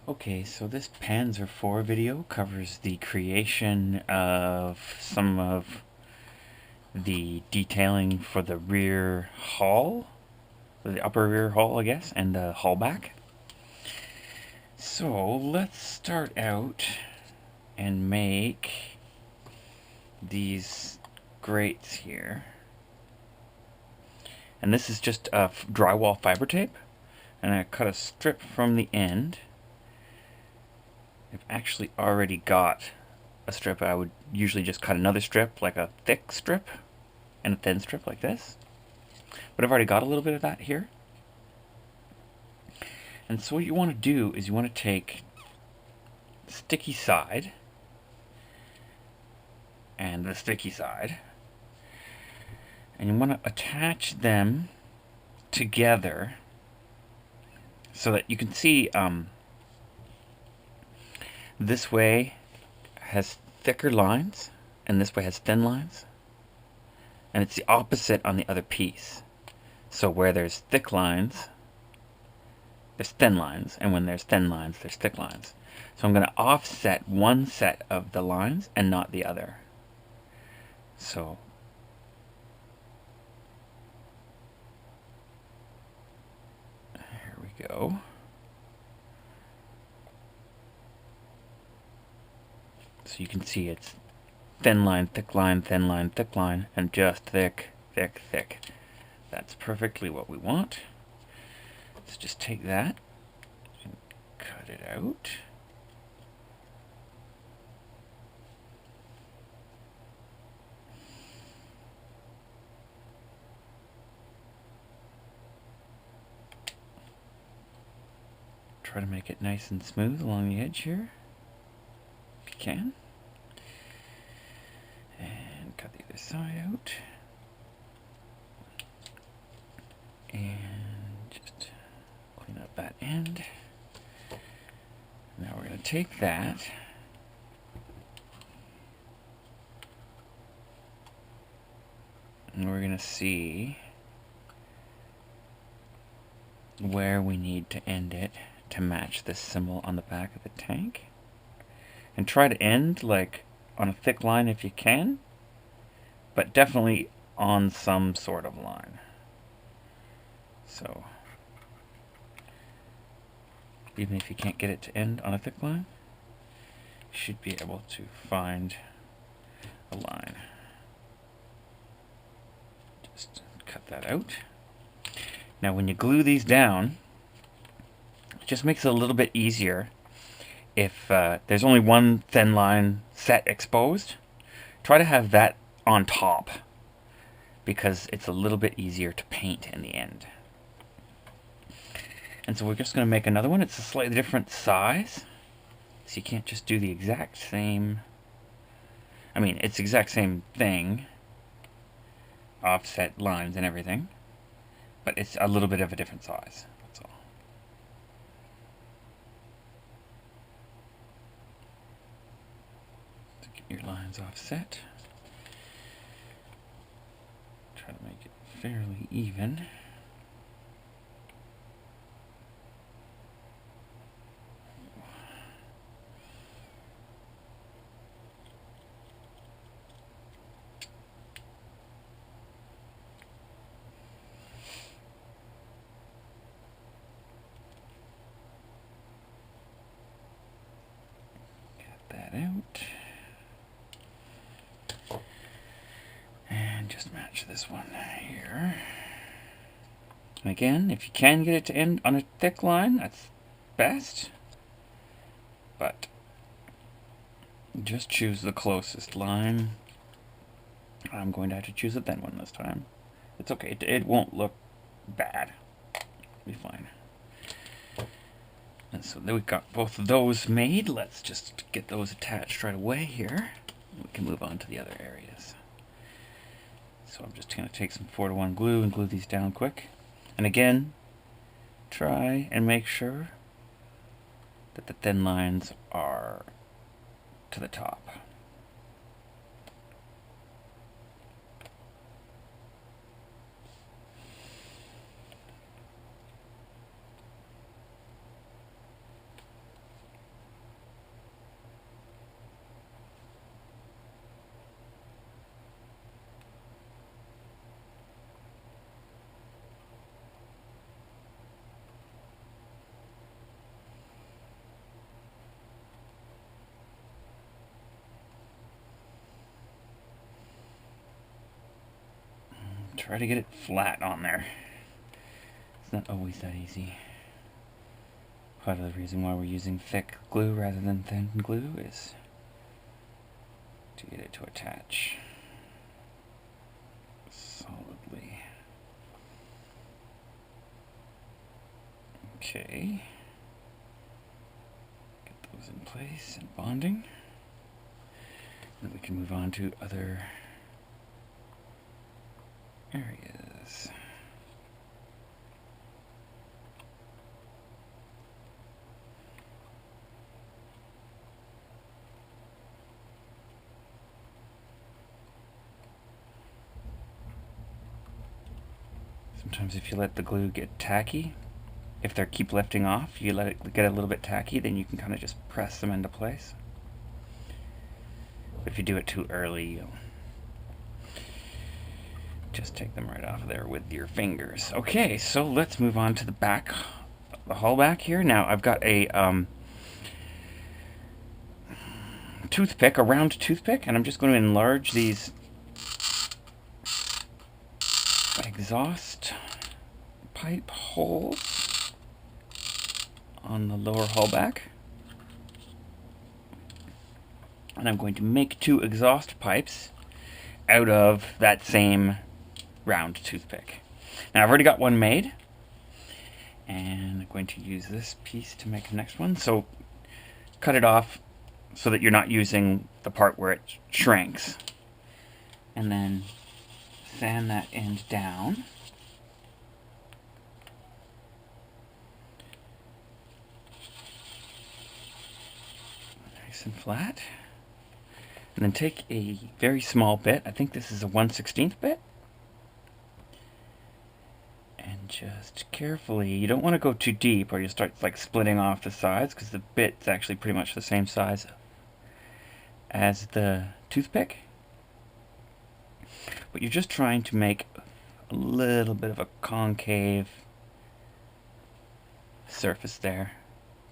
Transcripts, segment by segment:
Okay, so this Panzer IV video covers the creation of some of the detailing for the rear hull, the upper rear hull, I guess, and the hull back. So let's start out and make these grates here. And this is just a drywall fiber tape, and I cut a strip from the end. I've actually already got a strip. I would usually just cut another strip, like a thick strip and a thin strip like this. But I've already got a little bit of that here. And so what you want to do is you want to take the sticky side and the sticky side, and you want to attach them together so that you can see this way has thicker lines and this way has thin lines, and it's the opposite on the other piece. So where there's thick lines, there's thin lines, and when there's thin lines, there's thick lines. So I'm going to offset one set of the lines and not the other. So here we go. So you can see it's thin line, thick line, thin line, thick line, and just thick, thick, thick. That's perfectly what we want. Let's just take that and cut it out. Try to make it nice and smooth along the edge here, if you can. And cut the other side out. And just clean up that end. Now we're going to take that and we're going to see where we need to end it to match this symbol on the back of the tank. And try to end like on a thick line if you can, but definitely on some sort of line. So even if you can't get it to end on a thick line, you should be able to find a line. Just cut that out. Now when you glue these down, it just makes it a little bit easier if there's only one thin line set exposed. Try to have that on top because it's a little bit easier to paint in the end. And so we're just going to make another one. It's a slightly different size, so you can't just do the exact same. I mean, it's the exact same thing, offset lines and everything, but it's a little bit of a different size. That's all. So get your lines offset. Try to make it fairly even. That out and just match this one here. And again, if you can get it to end on a thick line, that's best, but just choose the closest line. I'm going to have to choose a thin one this time. It's okay, it won't look bad. It'll be fine. And so then we've got both of those made. Let's just get those attached right away here. We can move on to the other areas. So I'm just going to take some 4:1 glue and glue these down quick. And again, try and make sure that the thin lines are to the top. Try to get it flat on there. It's not always that easy. Part of the reason why we're using thick glue rather than thin glue is to get it to attach solidly. Okay. Get those in place and bonding. Then we can move on to other areas. Sometimes if you let the glue get tacky, if they keep lifting off, you let it get a little bit tacky, then you can kind of just press them into place. But if you do it too early, you'll just take them right off of there with your fingers. Okay, so let's move on to the back, the hull back here. Now I've got a toothpick, a round toothpick, and I'm just going to enlarge these exhaust pipe holes on the lower hull back. And I'm going to make 2 exhaust pipes out of that same round toothpick. Now I've already got one made, and I'm going to use this piece to make the next one. So cut it off so that you're not using the part where it shrinks. And then sand that end down. Nice and flat. And then take a very small bit, I think this is a 1/16 bit, and just carefully, you don't want to go too deep or you start like splitting off the sides, because the bit's actually pretty much the same size as the toothpick. But you're just trying to make a little bit of a concave surface there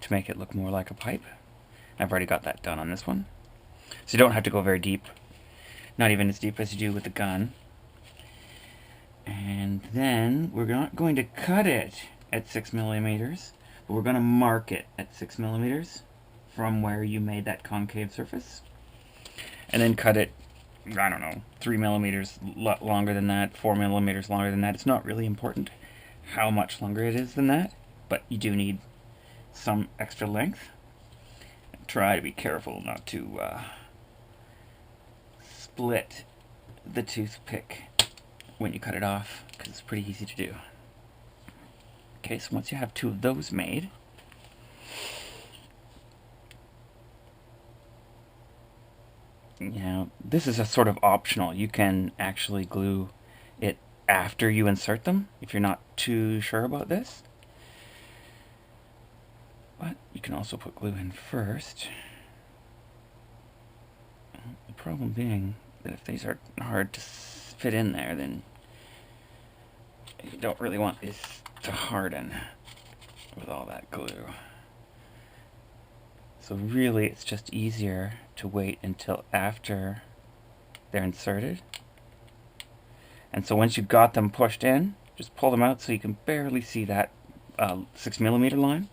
to make it look more like a pipe. I've already got that done on this one. So you don't have to go very deep, not even as deep as you do with the gun. And then we're not going to cut it at 6mm, but we're going to mark it at 6mm from where you made that concave surface. And then cut it, I don't know, 3mm longer than that, 4mm longer than that. It's not really important how much longer it is than that, but you do need some extra length. Try to be careful not to split the toothpick when you cut it off, because it's pretty easy to do. Okay, so once you have 2 of those made, now this is a sort of optional. You can actually glue it after you insert them if you're not too sure about this. But you can also put glue in first. The problem being that if these are hard to fit in there, then you don't really want these to harden with all that glue. So really it's just easier to wait until after they're inserted. And so once you've got them pushed in, just pull them out so you can barely see that 6mm line.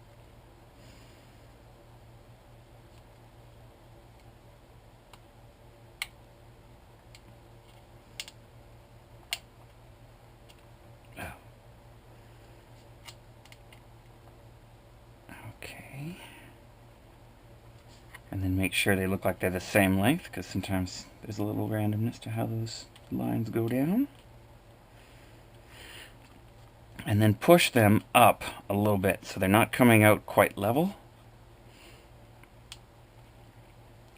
And then make sure they look like they're the same length, because sometimes there's a little randomness to how those lines go down. And then push them up a little bit so they're not coming out quite level.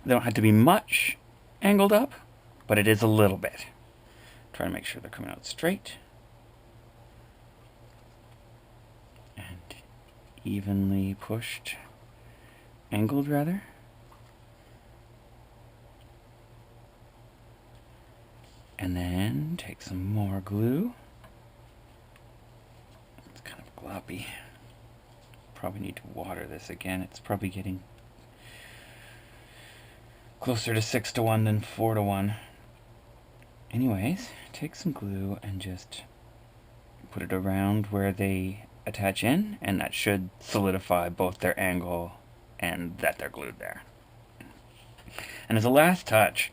They don't have to be much angled up, but it is a little bit. Try to make sure they're coming out straight and evenly pushed, angled rather. And then take some more glue. It's kind of gloppy. Probably need to water this again. It's probably getting closer to 6 to 1 than 4 to 1. Anyways, take some glue and just put it around where they attach in, and that should solidify both their angle and that they're glued there. And as a last touch,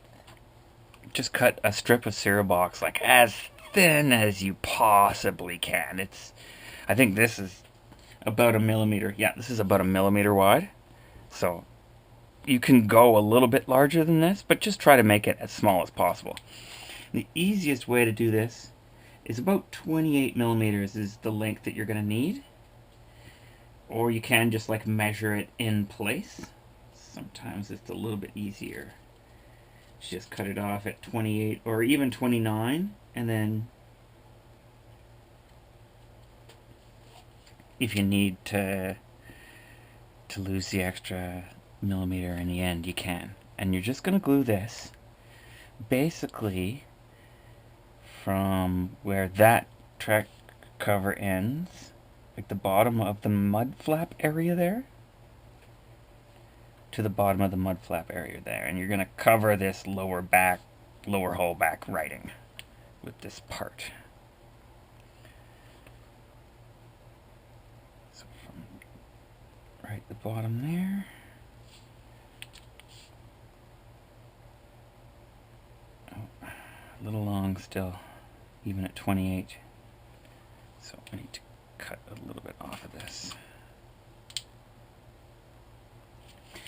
just cut a strip of cereal box like as thin as you possibly can. I think this is about 1 millimeter. Yeah, this is about 1 millimeter wide. So you can go a little bit larger than this, but just try to make it as small as possible. The easiest way to do this is about 28 millimeters is the length that you're going to need. Or you can just like measure it in place. Sometimes it's a little bit easier. Just cut it off at 28 or even 29, and then if you need to lose the extra millimeter in the end, you can. And you're just going to glue this basically from where that track cover ends, like the bottom of the mud flap area there, to the bottom of the mud flap area there. And you're going to cover this lower hull back writing with this part. So from right the bottom there, oh, a little long still, even at 28. So I need to cut a little bit off of this.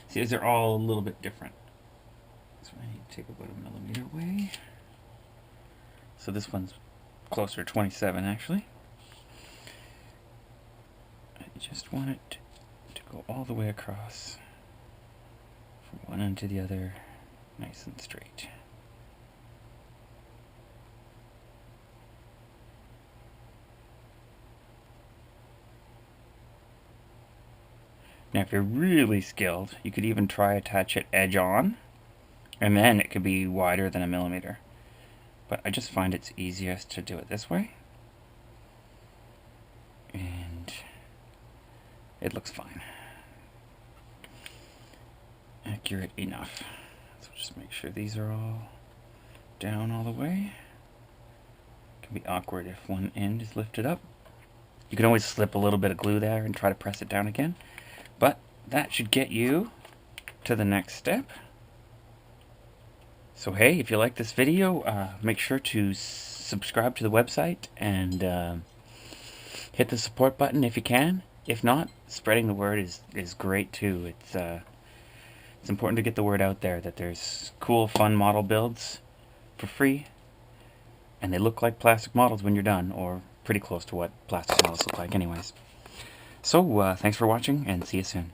See, these are all a little bit different. So I need to take about 1 millimeter away. So this one's closer to 27 actually. I just want it to go all the way across from one end to the other, nice and straight. Now if you're really skilled, you could even try attach it edge on, and then it could be wider than 1 millimeter. But I just find it's easiest to do it this way. And it looks fine. Accurate enough. So just make sure these are all down all the way. It can be awkward if one end is lifted up. You can always slip a little bit of glue there and try to press it down again. But that should get you to the next step. So hey, if you like this video, make sure to subscribe to the website and hit the support button if you can. If not, spreading the word is great too. It's important to get the word out there that there's cool, fun model builds for free, and they look like plastic models when you're done, or pretty close to what plastic models look like anyways. So, thanks for watching, and see you soon.